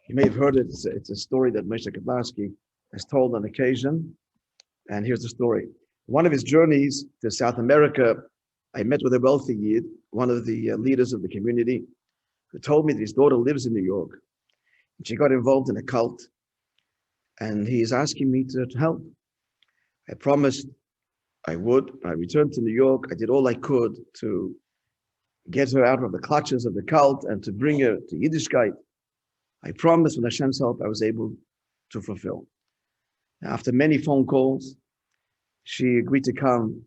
You may have heard it. It's a story that Moishe has told on occasion. And here's the story. One of his journeys to South America, I met with a wealthy Yid, one of the leaders of the community, who told me that his daughter lives in New York. And she got involved in a cult. And he is asking me to help. I promised I would. I returned to New York. I did all I could to get her out of the clutches of the cult and to bring her to Yiddishkeit. I promised with Hashem's help I was able to fulfill. After many phone calls, she agreed to come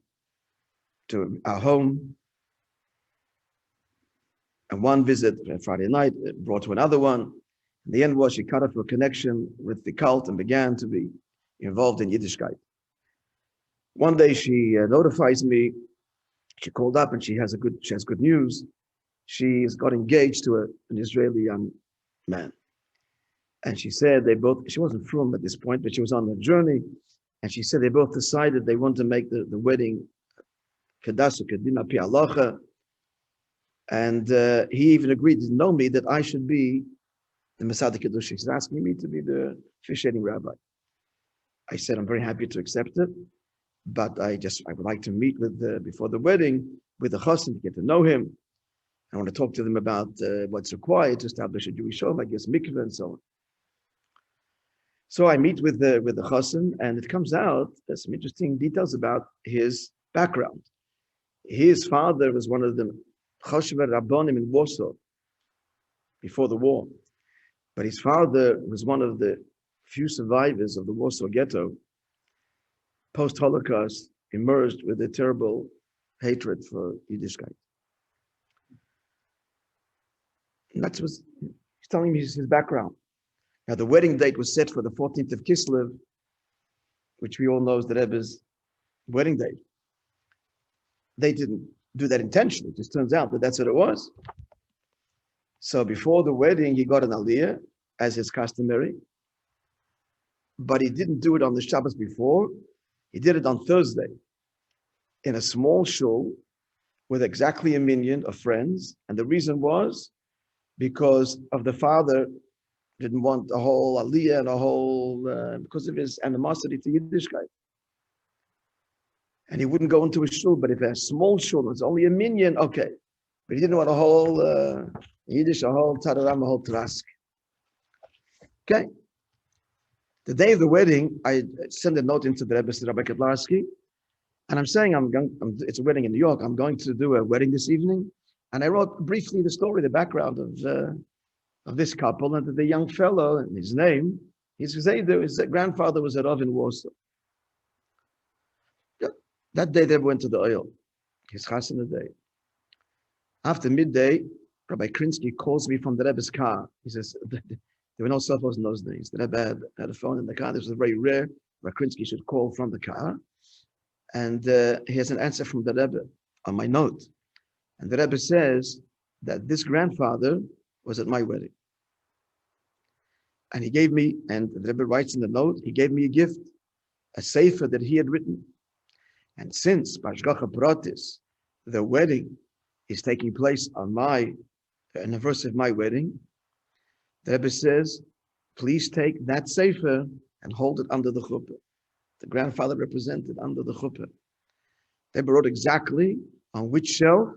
to our home. And one visit Friday night brought to another one. And the end was she cut off her connection with the cult and began to be involved in Yiddishkeit. One day she notifies me. She called up and she has good news. She's got engaged to an Israeli young man. And she said she wasn't from at this point, but she was on the journey. And she said they both decided they want to make the wedding Kedasu Kedina Pi Halacha. And he even agreed, didn't know me, that I should be the Masada Kedusha. He's asking me to be the officiating rabbi. I said, I'm very happy to accept it, but I would like to meet before the wedding with the chassan to get to know him. I want to talk to them about what's required to establish a Jewish home, I guess mikveh and so on. So I meet with the chassan, and it comes out there's some interesting details about his background. His father was one of the Choshev Rabbonim in Warsaw before the war, but his father was one of the few survivors of the Warsaw Ghetto. Post-Holocaust, emerged with a terrible hatred for Yiddishkeit. And that's what he's telling me his background. Now, the wedding date was set for the 14th of Kislev, which we all know is the Rebbe's wedding date. They didn't do that intentionally. It just turns out that that's what it was. So before the wedding, he got an aliyah, as is customary. But he didn't do it on the Shabbos before. He did it on Thursday in a small shul with exactly a minyan of friends. And the reason was because of the father didn't want a whole aliyah and a whole, because of his animosity to Yiddishkeit. And he wouldn't go into a shul, but if a small shul, it's only a minyan, okay. But he didn't want a whole Yiddish, a whole tararam, a whole trask. Okay. The day of the wedding, I sent a note into the Rebbe, Rabbi Ketlarsky, and I'm saying it's a wedding in New York. I'm going to do a wedding this evening. And I wrote briefly the story, the background of this couple, and the young fellow, and his name, his grandfather was a Rav in Warsaw. That day they went to the oil, his chassan day. After midday, Rabbi Krinsky calls me from the Rebbe's car. He says, there were no cell phones in those days. The Rebbe had a phone in the car. This was very rare. Rabbi Krinsky should call from the car. And he has an answer from the Rebbe on my note. And the Rebbe says that this grandfather was at my wedding. And he gave me, and the Rebbe writes in the note, he gave me a gift, a sefer that he had written. And since Bashgacha Pratis, the wedding is taking place on my anniversary of my wedding, the Rebbe says, please take that sefer and hold it under the chuppah. The grandfather represented under the chuppah. They wrote exactly on which shelf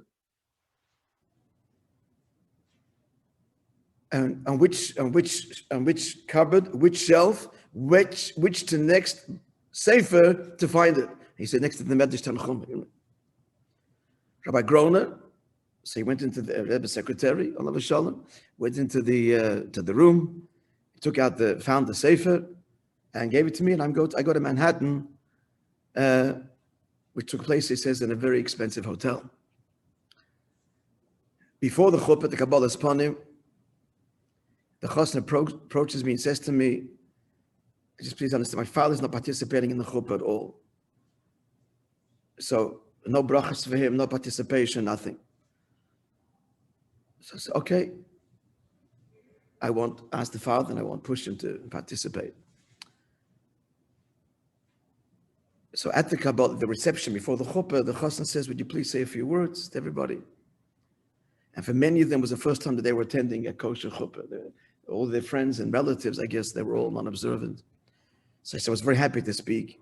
and on which cupboard, which shelf, which to next sefer to find it. He said next to the Medrash Tanchum. Rabbi Groner, so he went into the Rebbe's secretary, Olav Shalom, went into the room, took out found the sefer, and gave it to me. And I go to Manhattan, which took place, he says, in a very expensive hotel. Before the chuppah, the Kabbalah's panim, the chassan approaches me and says to me, just please understand, my father's not participating in the chuppah at all. So no brachas for him, no participation, nothing. So I said, okay, I won't ask the father and I won't push him to participate. So at the Kabbalah, the reception before the chuppah, the chassan says, would you please say a few words to everybody? And for many of them, it was the first time that they were attending a kosher chuppah. all their friends and relatives, I guess they were all non-observant. So I was very happy to speak.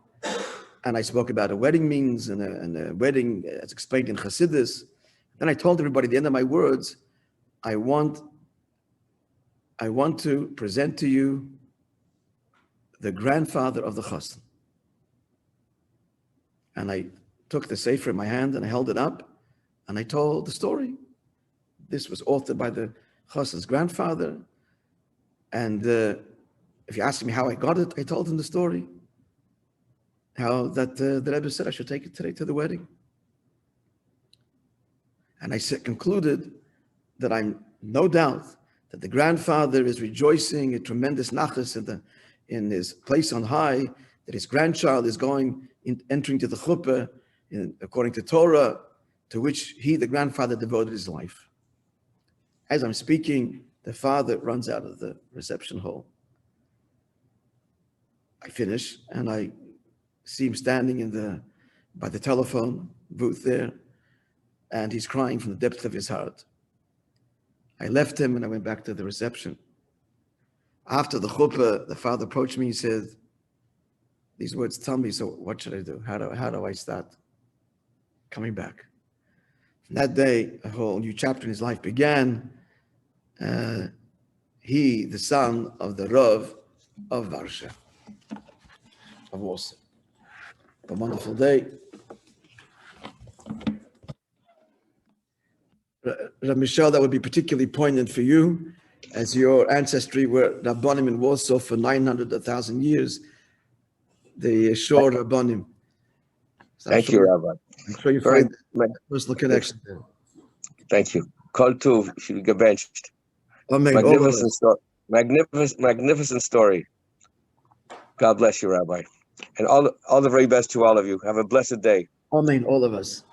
And I spoke about a wedding means and a wedding as explained in Chassidus. Then I told everybody at the end of my words, I want to present to you the grandfather of the chassan. And I took the sefer in my hand and I held it up and I told the story. This was authored by the chassan's grandfather. And if you ask me how I got it, I told him the story. How that the Rebbe said I should take it today to the wedding. And I concluded that I'm no doubt that the grandfather is rejoicing a tremendous nachas in his place on high, that his grandchild is entering to the chuppah according to Torah, to which he, the grandfather, devoted his life. As I'm speaking, the father runs out of the reception hall. I finish and I see him standing by the telephone booth there, and he's crying from the depth of his heart. I left him and I went back to the reception. After the chuppah, the father approached me and said, these words, tell me, so what should I do? How do I start coming back? From that day, a whole new chapter in his life began. He, the son of the Rav of WARSAW, of WARSAW. A wonderful day. Rabbi Michelle, that would be particularly poignant for you, as your ancestry were Rabbanim in Warsaw for 900, 1,000 years. The Shor Rabbanim. So Thank you, Rabbi. I'm sure you find a personal connection there. Thank you. Kol Tuv should be gebenched. Amen. Magnificent story. Magnificent story. God bless you, Rabbi. And all the very best to all of you. Have a blessed day. Amen, all of us.